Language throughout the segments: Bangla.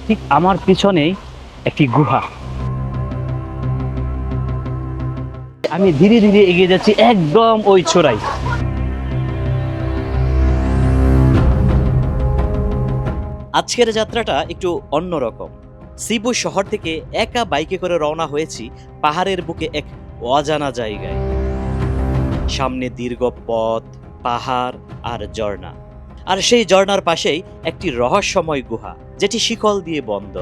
ঠিক আমার পিছনেই একটি গুহা। আমি ধীরে ধীরে এগিয়ে যাচ্ছি একদম ওই চূড়ায়। আজকের যাত্রাটা একটু অন্যরকম। সিবু শহর থেকে একা বাইকে করে রওনা হয়েছি পাহাড়ের বুকে এক অজানা জায়গায়। সামনে দীর্ঘ পথ, পাহাড় আর ঝর্ণা, আর সেই ঝর্ণার পাশেই একটি রহস্যময় গুহা, যেটি শিকল দিয়ে বন্ধ।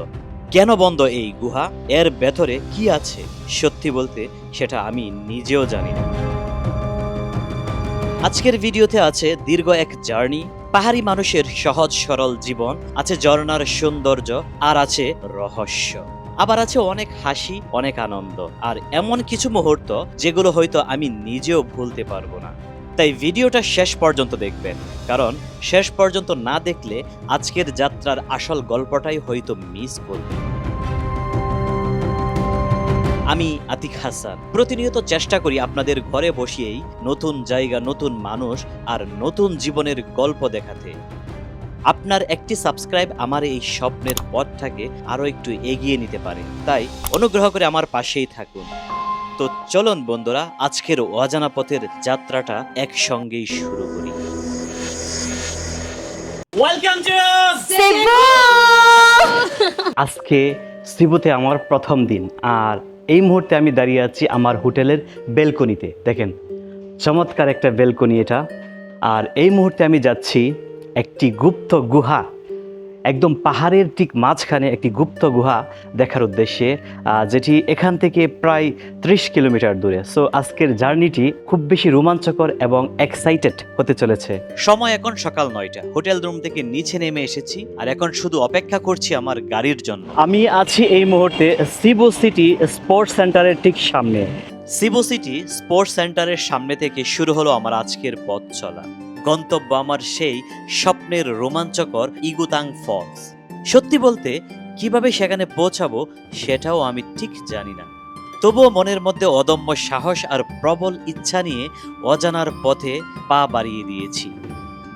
কেন বন্ধ এই গুহা, এর ভেতরে কি আছে, সত্যি বলতে সেটা আমি নিজেও জানি না। আজকের ভিডিওতে আছে দীর্ঘ এক জার্নি, পাহাড়ি মানুষের সহজ সরল জীবন, আছে ঝর্ণার সৌন্দর্য, আর আছে রহস্য। আবার আছে অনেক হাসি, অনেক আনন্দ, আর এমন কিছু মুহূর্ত যেগুলো হয়তো আমি নিজেও ভুলতে পারবো না। তাই ভিডিওটা শেষ পর্যন্ত দেখবেন, কারণ শেষ পর্যন্ত না দেখলে আজকের যাত্রার আসল গল্পটাই হয়তো মিস করবেন। আমি আতিক হাসান প্রতিনিয়ত চেষ্টা করি আপনাদের ঘরে বসিয়েই নতুন জায়গা, নতুন মানুষ আর নতুন জীবনের গল্প দেখাতে। আপনার একটি সাবস্ক্রাইব আমার এই স্বপ্নের পথটাকে আরো একটু এগিয়ে নিতে পারে, তাই অনুগ্রহ করে আমার পাশেই থাকুন। তো চলুন বন্ধুরা, আজকের অজানা পথের যাত্রাটা একসঙ্গেই শুরু করি। Welcome to Cebu! আজকে সিবুতে আমার প্রথম দিন, আর এই মুহূর্তে আমি দাঁড়িয়ে আছি আমার হোটেলের বেলকনিতে। দেখেন, চমৎকার একটা বেলকনি এটা। আর এই মুহূর্তে আমি যাচ্ছি একটি গুপ্ত গুহা, একদম পাহাড়ের ঠিক মাঝখানে একটি গুপ্ত গুহা দেখার উদ্দেশ্যে, যেটি এখান থেকে প্রায় 30 কিলোমিটার দূরে। সো আজকের জার্নিটি খুব বেশি রোমাঞ্চকর এবং এক্সাইটেড হতে চলেছে। সময় এখন সকাল 9টা। হোটেল রুম থেকে নিচে নেমে এসেছি, আর এখন শুধু অপেক্ষা করছি আমার গাড়ির জন্য। আমি আছি এই মুহূর্তে সিবু সিটি স্পোর্টস সেন্টারের ঠিক সামনে। সিবু সিটি স্পোর্টস সেন্টারের সামনে থেকে শুরু হলো আমার আজকের পথ চলা। গন্তব্য আমার সেই স্বপ্নের রোমাঞ্চকর ইগুতাং ফলস। সত্যি বলতে কিভাবে সেখানে পৌঁছাবো সেটাও আমি ঠিক জানি না, তবুও মনের মধ্যে অদম্য সাহস আর প্রবল ইচ্ছা নিয়ে অজানার পথে পা বাড়িয়ে দিয়েছি।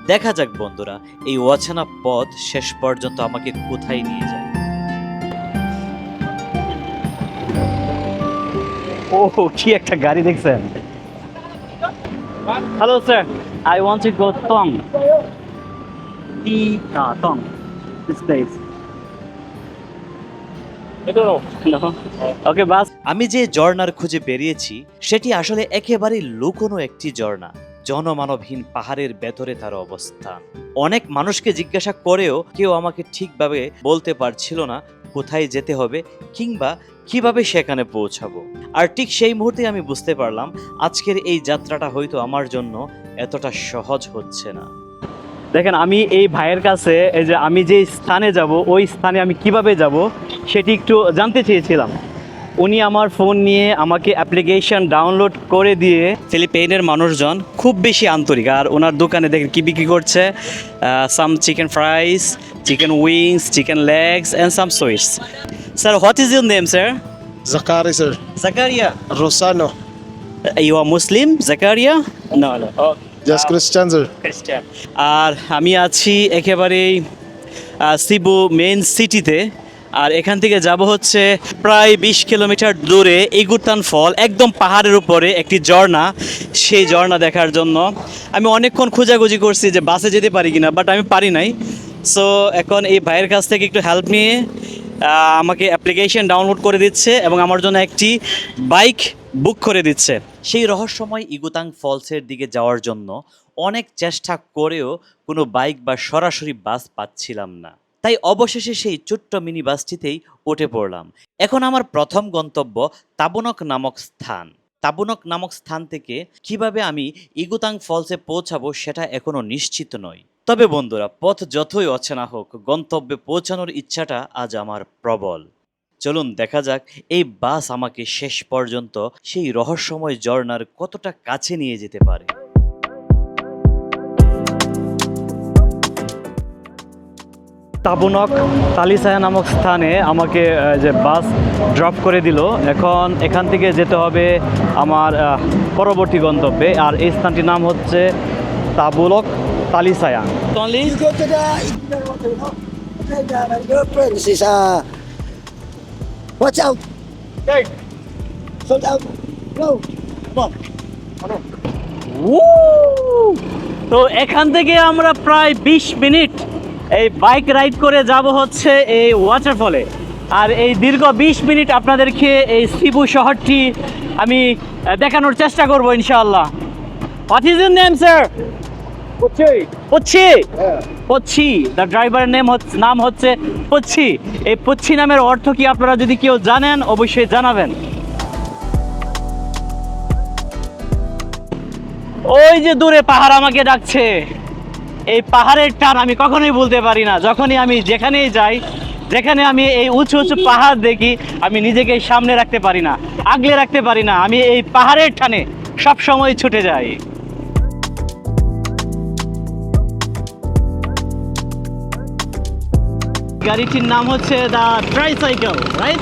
দেখা যাক বন্ধুরা, এই অজানা পথ শেষ পর্যন্ত আমাকে কোথায় নিয়ে যায়। ওহ, কি একটা গাড়ি দেখছেন। Hello sir, I want to go Tong. Tong. This place. No. Okay, বাস। আমি যে ঝর্ণার খুঁজে বেরিয়েছি সেটি আসলে একেবারে লুকোনো একটি ঝর্ণা। জনমানবহীন পাহাড়ের ভেতরে তার অবস্থান। অনেক মানুষকে জিজ্ঞাসা করেও কেউ আমাকে ঠিকভাবে বলতে পারছিল না কোথায় যেতে হবে কিংবা কিভাবে সেখানে পৌঁছাবো। আর ঠিক সেই মুহূর্তে আমি বুঝতে পারলাম আজকের এই যাত্রাটা হয়তো আমার জন্য এতটা সহজ হচ্ছে না। দেখেন, আমি এই ভাইয়ের কাছে এই যে আমি যে স্থানে যাব ওই স্থানে আমি কিভাবে যাব সেটি একটু জানতে চেয়েছিলাম। উনি আমার ফোন নিয়ে আমাকে অ্যাপ্লিকেশন ডাউনলোড করে দিয়ে, ফিলিপাইনের মানুষজন খুব বেশি আন্তরিক। আর ওনার দোকানে দেখেন কি বিক্রি করছে, some chicken fries, chicken wings, chicken legs and some sweets. Sir, what is your name sir? Zakari, sir. Zakaria. Rosano. You are Muslim Zakaria? না না, Just Christian, sir. খ্রিস্টান। আর আমি আছি একেবারেই সিবু মেইন সিটিতে, আর এখান থেকে যাব হচ্ছে প্রায় 20 কিলোমিটার দূরে ইগুতান ফল, একদম পাহাড়ের উপরে একটি ঝর্ণা। সেই ঝর্ণা দেখার জন্য আমি অনেকক্ষণ খোঁজাখুঁজি করছি যে বাসে যেতে পারি কিনা, বাট আমি পারি নাই। সো এখন এই ভাইয়ের কাছ থেকে একটু হেল্প নিয়ে আমাকে অ্যাপ্লিকেশন ডাউনলোড করে দিচ্ছে এবং আমার জন্য একটি বাইক বুক করে দিচ্ছে। সেই রহস্যময় ইগুতাং ফলসের দিকে যাওয়ার জন্য অনেক চেষ্টা করেও কোনো বাইক বা সরাসরি বাস পাচ্ছিলাম না, তাই অবশেষে সেই ছোট্ট মিনি বাসটিতেই উঠে পড়লাম। এখন আমার প্রথম গন্তব্য তাবুনক নামক স্থান। তাবুনক নামক স্থান থেকে কিভাবে আমি ইগুতাং ফলসে পৌঁছাবো সেটা এখনো নিশ্চিত নয়। তবে বন্ধুরা, পথ যতই অচেনা হোক, গন্তব্যে পৌঁছানোর ইচ্ছাটা আজ আমার প্রবল। চলুন দেখা যাক এই বাস আমাকে শেষ পর্যন্ত সেই রহস্যময় ঝর্ণার কতটা কাছে নিয়ে যেতে পারে। তাবুনক তালিসায়া নামক স্থানে আমাকে যে বাস ড্রপ করে দিল। এখন এখান থেকে যেতে হবে আমার পরবর্তী গন্তব্যে, আর এই স্থানটির নাম হচ্ছে তাবুনক তালিসায়া। You go to the My girlfriend. This is watch out. Okay. Slow down. Go. Come on. তো এখান থেকে আমরা প্রায় 20 মিনিট এই বাইক রাইড করে যাব হচ্ছে এই ওয়াটারফলে। আর এই দীর্ঘ 20 মিনিট আপনাদেরকে এই সিবু শহরটি আমি দেখানোর চেষ্টা করব ইনশাআল্লাহ। What is your name sir? Okay. পচ্ছি। Yeah. পচ্ছি, দ্য ড্রাইভারের নাম হচ্ছে পচ্ছি। এই পচ্ছি নামের অর্থ কি আপনারা যদি কেউ জানেন অবশ্যই জানাবেন। ওই যে দূরে পাহাড় আমাকে ডাকছে। এই পাহাড়ের টান আমি কখনোই বলতে পারি না। যখনই আমি যেখানেই যাই, যেখানে আমি এই উঁচু উঁচু পাহাড় দেখি, আমি নিজেকে সামনে রাখতে পারি না, আগলে রাখতে পারি না। আমি এই পাহাড়ের টানে সব সময় ছুটে যাই। গাড়িটির নাম হচ্ছে the tricycle, right?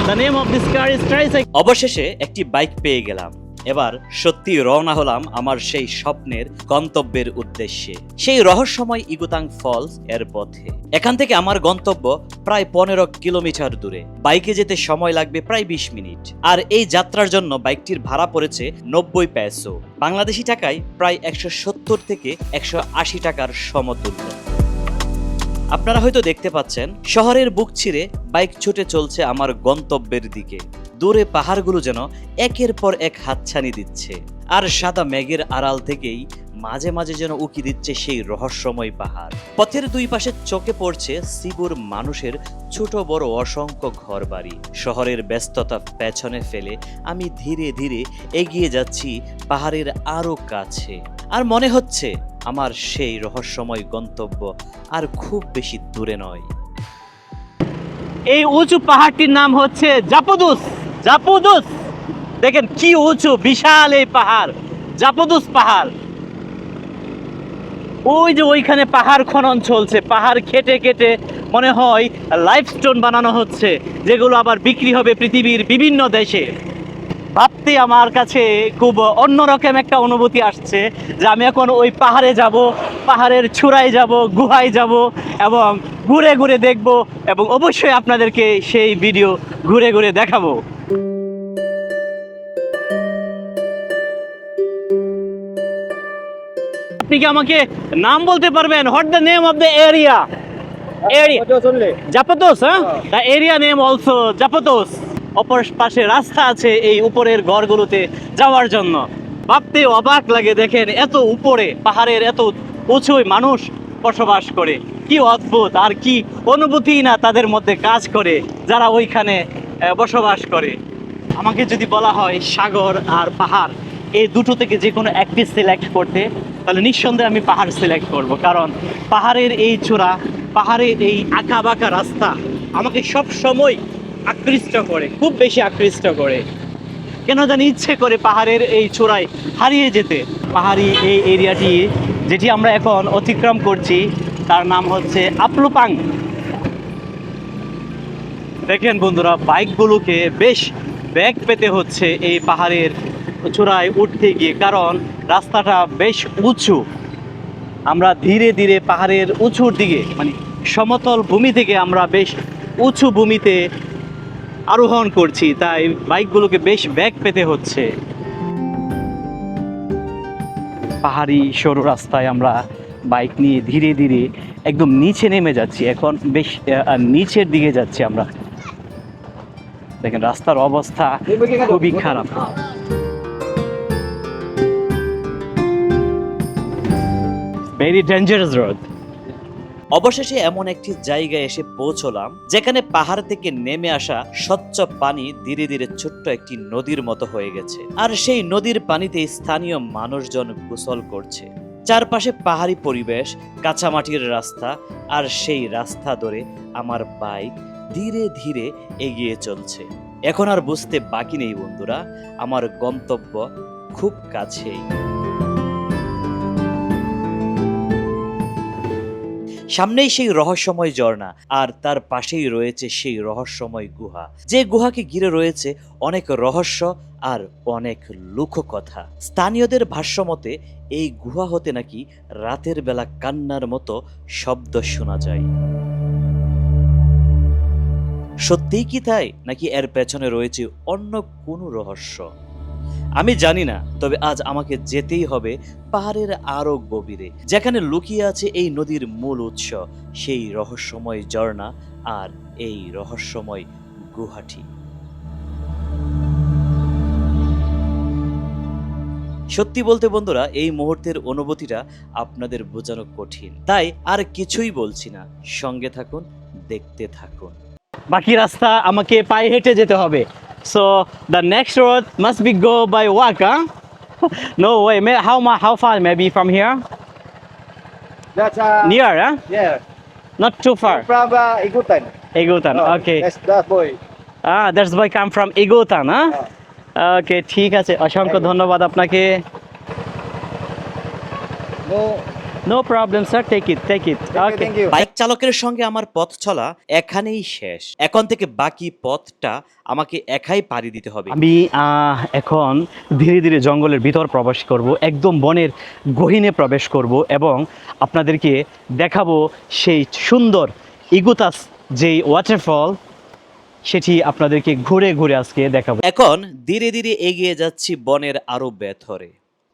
The name of this car is tricycle. অবশেষে একটি বাইক পেয়ে গেলাম। এবার সত্যি রওনা হলাম আমার সেই স্বপ্নের গন্তব্যের উদ্দেশ্যে, সেই রহস্যময় ইগুতাং ফলস এর পথে। এখান থেকে আমার গন্তব্য প্রায় 15 কিলোমিটার দূরে। বাইকে যেতে সময় লাগবে প্রায় 20 মিনিট। আর এই যাত্রার জন্য বাইকটির ভাড়া পড়েছে 90 পেসো, বাংলাদেশি টাকায় প্রায় 170 থেকে 180 টাকার সমতুল্য। আপনারা হয়তো দেখতে পাচ্ছেন শহরের বুক ছিঁড়ে বাইক ছুটে চলছে আমার গন্তব্যের দিকে। দূরে পাহাড়গুলো যেন একের পর এক হাতছানি দিচ্ছে, আর সাদা মেঘের আড়াল থেকেই মাঝে মাঝে যেন উকি দিচ্ছে সেই রহস্যময় পাহাড়। পথের দুই পাশে চোখে পড়ছে সিবুর মানুষের ছোট বড় অসংখ্য ঘরবাড়ি। শহরের ব্যস্ততা পেছনে ফেলে আমি ধীরে ধীরে এগিয়ে যাচ্ছি পাহাড়ের আরো কাছে। আর মনে হচ্ছে আমার সেই রহস্যময় গন্তব্য আর খুব বেশি দূরে নয়। এই উঁচু পাহাড়টির নাম হচ্ছে জাপদুস। জাপদুস দেখেন কি উঁচু, বিশাল এই পাহাড়, জাপদুস পাহাড়। ওই যে ওইখানে পাহাড় খনন চলছে, পাহাড় কেটে কেটে মনে হয় লাইফস্টোন বানানো হচ্ছে, যেগুলো আবার বিক্রি হবে পৃথিবীর বিভিন্ন দেশে। ভাবতে আমার কাছে খুব অন্যরকম একটা অনুভূতি আসছে যে আমি এখন ওই পাহাড়ে যাব, পাহাড়ের চূড়ায় যাব, গুহায় যাব এবং ঘুরে ঘুরে দেখব, এবং অবশ্যই আপনাদেরকে সেই ভিডিও ঘুরে ঘুরে দেখাবো। আপনি কি আমাকে নাম বলতে পারবেন? What the name of the area? Area Japtos, হ্যাঁ, the area name also Japtos. অপর পাশে রাস্তা আছে এই উপরের ঘরগুলোতে যাওয়ার জন্য। ভাবতে অবাক লাগে, দেখেন এত উপরে পাহাড়ের এত উঁচুই মানুষ বসবাস করে। কি অদ্ভুত, আর কি অনুভূতি না তাদের মধ্যে কাজ করে যারা ওইখানে বসবাস করে। আমাকে যদি বলা হয় সাগর আর পাহাড় এই দুটো থেকে যে কোনো একটি সিলেক্ট করতে, তাহলে নিঃসন্দেহে আমি পাহাড় সিলেক্ট করব। কারণ পাহাড়ের এই চূড়া, পাহাড়ের এই আঁকা বাঁকা রাস্তা আমাকে সব সময় আকৃষ্ট করে, খুব বেশি আকৃষ্ট করে। কেন জানি ইচ্ছে করে পাহাড়ের এই চূড়ায় হারিয়ে যেতে। পাহাড়ি এই এরিয়াটি যেটি আমরা এখন অতিক্রম করছি তার নাম হচ্ছে আপলুপাং। দেখেন বন্ধুরা, বাইকগুলোকে বেশ বেগ পেতে হচ্ছে এই পাহাড়ের চূড়ায় উঠতে গিয়ে, কারণ রাস্তাটা বেশ উঁচু। আমরা ধীরে ধীরে পাহাড়ের উঁচুর দিকে, মানে সমতল ভূমি থেকে আমরা বেশ উঁচু ভূমিতে আরোহণ করছি, তাই বাইকগুলোকে বেশ বেগ পেতে হচ্ছে। পাহাড়ি সরু রাস্তায় আমরা বাইক নিয়ে ধীরে ধীরে একদম নিচে নেমে যাচ্ছি। এখন বেশ নিচের দিকে যাচ্ছি আমরা। দেখেন রাস্তার অবস্থা খুবই খারাপ। Very dangerous road. অবশেষে এমন একটি জায়গায় এসে পৌঁছলাম যেখানে পাহাড় থেকে নেমে আসা স্বচ্ছ পানি ধীরে ধীরে ছোট্ট একটি নদীর মতো হয়ে গেছে। আর সেই নদীর পানিতে স্থানীয় মানুষজন গোসল করছে। চারপাশে পাহাড়ি পরিবেশ, কাঁচামাটির রাস্তা, আর সেই রাস্তা ধরে আমার বাইক ধীরে ধীরে এগিয়ে চলছে। এখন আর বুঝতে বাকি নেই বন্ধুরা, আমার গন্তব্য খুব কাছেই। সামনেই সেই রহস্যময় ঝর্ণা, আর তার পাশেই রয়েছে সেই রহস্যময় গুহা, যে গুহাকে ঘিরে রয়েছে অনেক রহস্য আর অনেক লোককথা। স্থানীয়দের ভাষ্যমতে এই গুহা হতে নাকি রাতের বেলা কান্নার মতো শব্দ শোনা যায়। সত্যিই কি তাই, নাকি এর পেছনে রয়েছে অন্য কোনো রহস্য? আমি জানি না, তবে আজ আমাকে যেতেই হবে পাহাড়ের আরো গভীরে, যেখানে লুকিয়ে আছে এই নদীর মূল উৎস, সেই রহস্যময় ঝর্ণা আর এই রহস্যময় গুহাটি। সত্যি বলতে বন্ধুরা, এই মুহূর্তের অনুভূতিটা আপনাদের বোঝানো কঠিন, তাই আর কিছুই বলছি না, সঙ্গে থাকুন, দেখতে থাকুন। বাকি রাস্তা আমাকে পায়ে হেঁটে যেতে হবে। So the next road must be go by walk, no way, how far maybe from here? That's Near, yeah. not too far. From Igutan. Egutan, okay. That's that boy. That's boy come from Egutan, Okay, ঠিক আছে, অসংখ্য ধন্যবাদ আপনাকে। No. No problem sir, take it. Okay. Thank you. Bike চালকের সঙ্গে আমার পথ চলা এখানেই শেষ। এখন থেকে বাকি পথটা আমাকে একাই পাড়ি দিতে হবে। আমি এখন ধীরে ধীরে জঙ্গলের ভিতর প্রবেশ করব, একদম বনের গহীনে প্রবেশ করব এবং আপনাদেরকে দেখাবো সেই সুন্দর ইগুতাস যেই ওয়াটারফল, সেটি আপনাদেরকে ঘুরে ঘুরে আজকে দেখাবো। এখন ধীরে ধীরে এগিয়ে যাচ্ছি বনের আরো ভেতরে।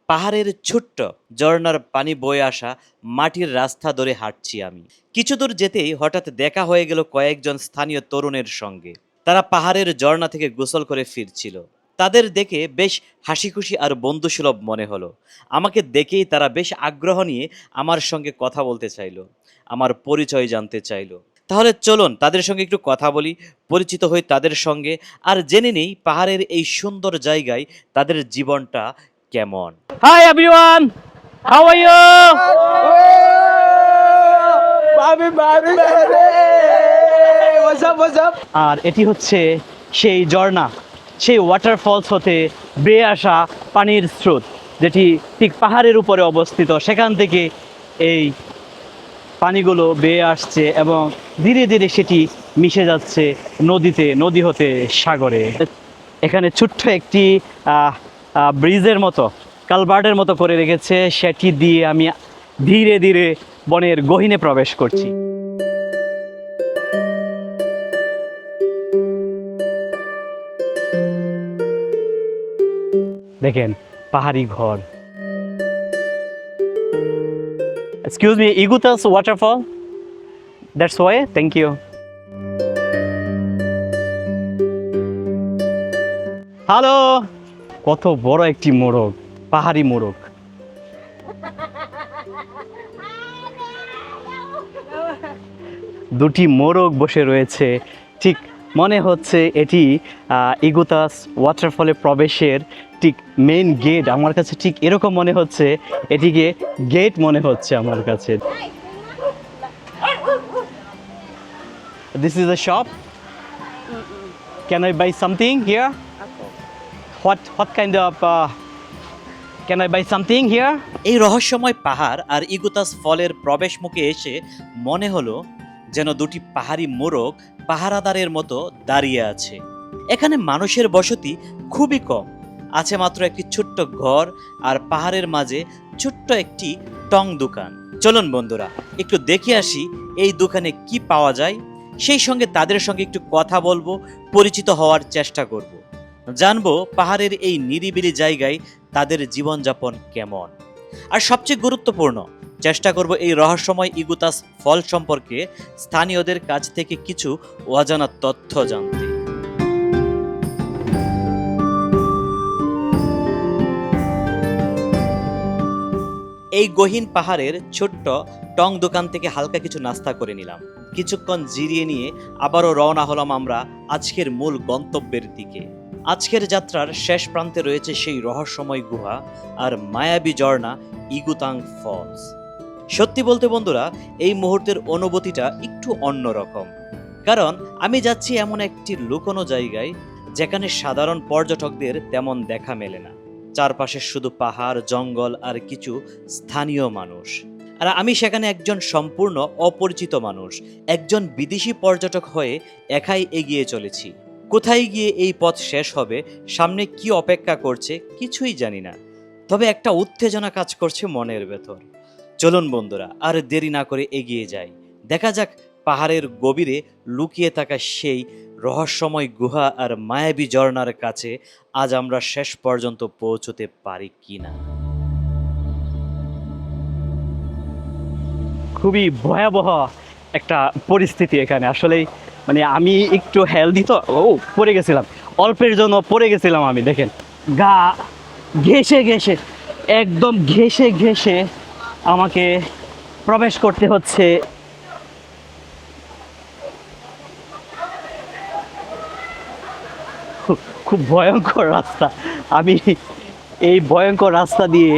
পাহাড়ের ছোট্ট ঝর্ণার পানি বয়ে আসা মাটির রাস্তা ধরে হাঁটছি আমি। কিছু দূর যেতেই হঠাৎ দেখা হয়ে গেল কয়েকজন স্থানীয় তরুণের সঙ্গে। তারা পাহাড়ের ঝর্ণা থেকে গোসল করে ফিরছিল। তাদের দেখে বেশ হাসি খুশি আর বন্ধুসুলভ মনে হলো। আমাকে দেখেই তারা বেশ আগ্রহ নিয়ে আমার সঙ্গে কথা বলতে চাইলো, আমার পরিচয় জানতে চাইলো। তাহলে চলুন তাদের সঙ্গে একটু কথা বলি, পরিচিত হই তাদের সঙ্গে, আর জেনে নেই পাহাড়ের এই সুন্দর জায়গায় তাদের জীবনটা কেমন। Hi everyone, how are you? What's up? আর এটি হচ্ছে সেই ঝর্ণা, সেই ওয়াটারফলস হতে বেয়ে আসা পানির স্রোত, যেটি ঠিক পাহাড়ের উপরে অবস্থিত। সেখান থেকে এই পানিগুলো বেয়ে আসছে এবং ধীরে ধীরে সেটি মিশে যাচ্ছে নদীতে, নদী হতে সাগরে। এখানে ছোট্ট একটি ব্রিজের মতো, কালভার্টের মতো করে রেখেছে, সেটি দিয়ে আমি ধীরে ধীরে বনের গহীনে প্রবেশ করছি। দেখেন পাহাড়ি ঘর। Excuse me, Igutas waterfall? That's why, thank you. Hello, কত বড় একটি মোরগ, পাহাড়ি মোরগ। দুটি মোরগ বসে রয়েছে, ঠিক মনে হচ্ছে এটি ইগুতাস ওয়াটারফলে প্রবেশের ঠিক মেইন গেট। আমার কাছে ঠিক এরকম মনে হচ্ছে, এটিকে গেট মনে হচ্ছে আমার কাছে। This is a shop. Can I buy something here? What kind of can I buy something here? এই রহস্যময় পাহাড় আর ইগুতাস ফলের প্রবেশ মুখে এসে মনে হলো যেন দুটি পাহাড়ি মোরগ পাহারাদারের মতো দাঁড়িয়ে আছে। এখানে মানুষের বসতি খুবই কম, আছে মাত্র একটি ছোট্ট ঘর আর পাহাড়ের মাঝে ছোট্ট একটি টং দোকান। চলুন বন্ধুরা একটু দেখে আসি এই দোকানে কি পাওয়া যায়, সেই সঙ্গে তাদের সঙ্গে একটু কথা বলবো, পরিচিত হওয়ার চেষ্টা করব, জানবো পাহাড়ের এই নিরিবিলি জায়গায় তাদের জীবনযাপন কেমন। আর সবচেয়ে গুরুত্বপূর্ণ, চেষ্টা করব এই রহস্যময় ইগুতাস ফল সম্পর্কে স্থানীয়দের কাছ থেকে কিছু অজানা তথ্য জানতে। এই গহীন পাহাড়ের ছোট্ট টং দোকান থেকে হালকা কিছু নাস্তা করে নিলাম। কিছুক্ষণ জিরিয়ে নিয়ে আবারও রওনা হলাম আমরা আজকের মূল গন্তব্যের দিকে। আজকের যাত্রার শেষ প্রান্তে রয়েছে সেই রহস্যময় গুহা আর মায়াবী ঝর্ণা ইগুতাং ফলস। সত্যি বলতে বন্ধুরা, এই মুহূর্তের অনুভূতিটা একটু অন্যরকম, কারণ আমি যাচ্ছি এমন একটি লুকোনো জায়গায় যেখানে সাধারণ পর্যটকদের তেমন দেখা মেলে না। চারপাশে শুধু পাহাড়, জঙ্গল আর কিছু স্থানীয় মানুষ। আর আমি সেখানে একজন সম্পূর্ণ অপরিচিত মানুষ, একজন বিদেশি পর্যটক হয়ে একাই এগিয়ে চলেছি। কোথায় গিয়ে এই পথ শেষ হবে, সামনে কি অপেক্ষা করছে কিছুই জানি না, তবে একটা উত্তেজনা কাজ করছে মনের ভেতর। চলুন বন্ধুরা আর দেরি না করে এগিয়ে যাই, দেখা যাক পাহাড়ের গভীরে লুকিয়ে থাকা সেই রহস্যময় গুহা আর মায়াবী ঝর্ণার কাছে আজ আমরা শেষ পর্যন্ত পৌঁছতে পারি কিনা। খুবই ভয়াবহ একটা পরিস্থিতি এখানে আসলেই, মানে আমি একটু হেলদি তো পড়ে গেছিলাম, অল্পের জন্য পড়ে গেছিলাম আমি। দেখেন গা ঘেঁষে ঘেঁষে, একদম ঘেঁষে ঘেঁষে আমাকে প্রবেশ করতে হচ্ছে। খুব ভয়ঙ্কর রাস্তা, আমি এই ভয়ঙ্কর রাস্তা দিয়ে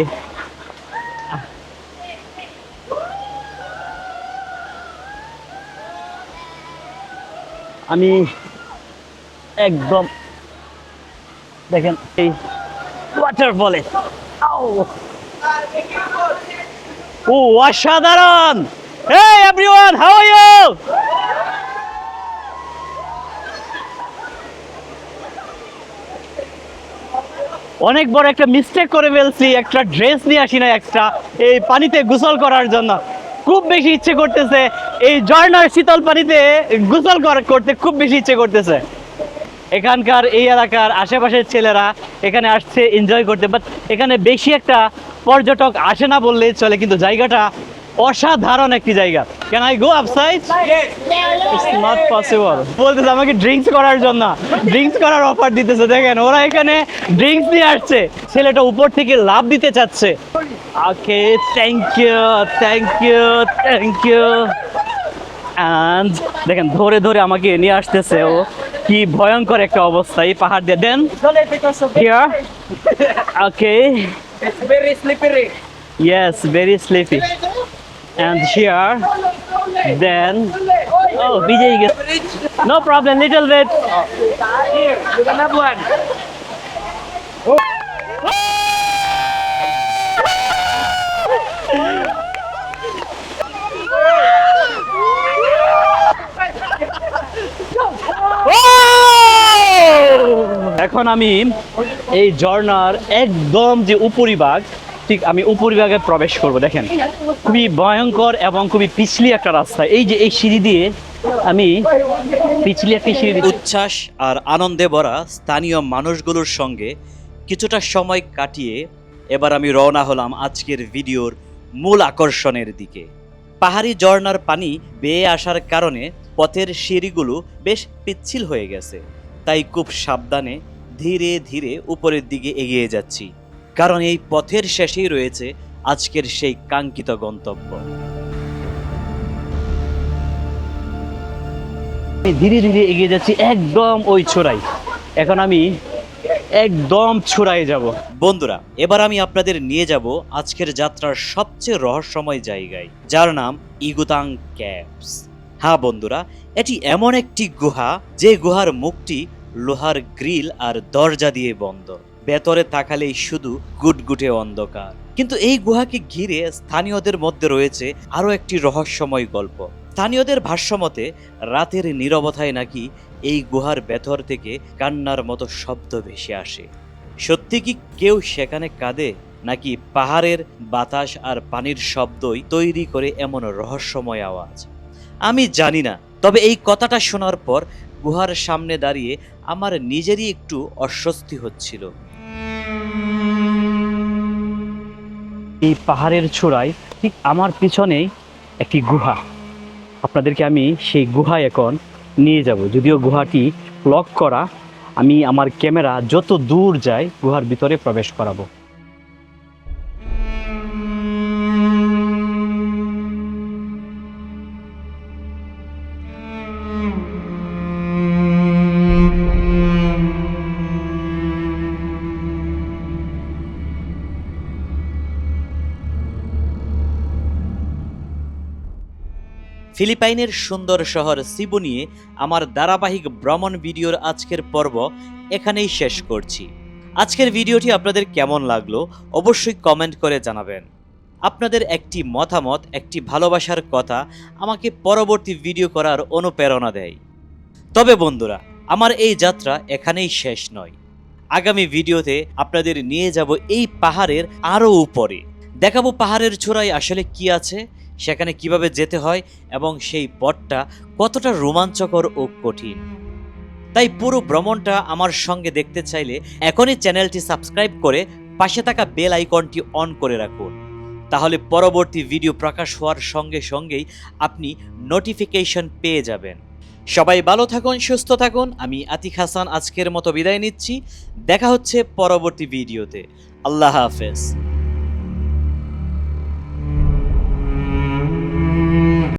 আমি একদম, দেখেন এই ওয়াটারফলে, ও অসাধারণ। Hey everyone, how are you? অনেক বড় একটা মিস্টেক করে ফেলছি, একটা ড্রেস নিয়ে আসি না এক্সট্রা এই পানিতে গোসল করার জন্য। খুব বেশি ইচ্ছে করতেছে এই ঝর্ণার শীতল পানিতে গোসল করতে, খুব বেশি ইচ্ছে করতেছে। এখানকার এই এলাকার আশেপাশের ছেলেরা এখানে আসছে এনজয় করতে, বাট এখানে বেশি একটা পর্যটক আসে না বললেই চলে, কিন্তু জায়গাটা অসাধারণ একটি জায়গা। Can I go outside? It's not possible. বলতেছে আমাকে ড্রিঙ্কস করার জন্য, ড্রিঙ্কস করার অফার দিতেছে। দেখেন ওরা এখানে ড্রিঙ্কস নিয়ে আসছে, ছেলেটা উপর থেকে লাফ দিতে চাচ্ছে। Okay, thank you thank you thank you. And দেখেন ধরে ধরে আমাকে নিয়ে আসতেছে ও। কি ভয়ঙ্কর একটা অবস্থা এই পাহাড় দিয়ে। Then here, okay, It's very slippery. yes, very sleepy. And here, then, oh, Vijay, no problem, little bit. Here, you can have one. এখন আমি এই ঝর্ণার একদম যে উপরিভাগ, ঠিক আমি উপরিভাগে প্রবেশ করব। দেখেন খুবই ভয়ঙ্কর এবং খুবই পিছলি একটা রাস্তা। এই যে এই সিঁড়ি দিয়ে আমি পিছলি একটা সিঁড়ি দিয়ে উচ্ছ্বাস আর আনন্দে ভরা স্থানীয় মানুষগুলোর সঙ্গে কিছুটা সময় কাটিয়ে এবার আমি রওনা হলাম আজকের ভিডিওর মূল আকর্ষণের দিকে। পাহাড়ি ঝর্ণার পানি বেয়ে আসার কারণে পথের সিঁড়িগুলো বেশ পিচ্ছিল হয়ে গেছে, তাই খুব সাবধানে ধীরে ধীরে উপরের দিকে এগিয়ে যাচ্ছি, কারণ এই পথের শেষেই রয়েছে আজকের সেই কাঙ্ক্ষিত গন্তব্য। আমি ধীরে ধীরে এগিয়ে যাচ্ছি একদম ওই চূড়ায়। এখন আমি একদম চূড়ায় যাব। বন্ধুরা, এবার আমি আপনাদের নিয়ে যাব আজকের যাত্রার সবচেয়ে রহস্যময় জায়গায়, যার নাম ইগুতাং ক্যাভস। হ্যাঁ বন্ধুরা, এটি এমন একটি গুহা যে গুহার মুখটি লোহার গ্রিল আর দরজা দিয়ে বন্ধ। ভেতরে তাকালেই শুধু গুটগুটে অন্ধকার। কিন্তু এই গুহাকে ঘিরে স্থানীয়দের মধ্যে রয়েছে আরো একটি রহস্যময় গল্প। স্থানীয়দের ভাষ্যমতে রাতের নীরবতায় নাকি এই গুহার ভেতর থেকে কান্নার মতো শব্দ ভেসে আসে। সত্যি কি কেউ সেখানে কাঁদে, নাকি পাহাড়ের বাতাস আর পানির শব্দই তৈরি করে এমন রহস্যময় আওয়াজ? আমি জানি না, তবে এই কথাটা শোনার পর গুহার সামনে দাঁড়িয়ে আমার নিজেরই একটু অস্বস্তি হচ্ছিল। এই পাহাড়ের চূড়ায় ঠিক আমার পিছনেই একটি গুহা। আপনাদেরকে আমি সেই গুহায় এখন নিয়ে যাব। যদিও গুহাটি লক করা, আমি আমার ক্যামেরা যত দূর যায় গুহার ভিতরে প্রবেশ করাবো। ফিলিপাইনের সুন্দর শহর সিবু নিয়ে আমার ধারাবাহিক ভ্রমণ ভিডিওর আজকের পর্ব এখানেই শেষ করছি। আজকের ভিডিওটি আপনাদের কেমন লাগলো অবশ্যই কমেন্ট করে জানাবেন। আপনাদের একটি মতামত, একটি ভালোবাসার কথা আমাকে পরবর্তী ভিডিও করার অনুপ্রেরণা দেয়। তবে বন্ধুরা, আমার এই যাত্রা এখানেই শেষ নয়। আগামী ভিডিওতে আপনাদের নিয়ে যাব এই পাহাড়ের আরও উপরে। দেখাবো পাহাড়ের চূড়ায় আসলে কি আছে, সেখানে কিভাবে যেতে হয় এবং সেই পথটা কতটা রোমাঞ্চকর ও কঠিন। তাই পুরো ভ্রমণটা আমার সঙ্গে দেখতে চাইলে এখনই চ্যানেলটি সাবস্ক্রাইব করে পাশে থাকা বেল আইকনটি অন করে রাখুন। তাহলে পরবর্তী ভিডিও প্রকাশ হওয়ার সঙ্গে সঙ্গেই আপনি নোটিফিকেশন পেয়ে যাবেন। সবাই ভালো থাকুন, সুস্থ থাকুন। আমি আতিক হাসান আজকের মতো বিদায় নিচ্ছি। দেখা হচ্ছে পরবর্তী ভিডিওতে। আল্লাহ হাফেজ।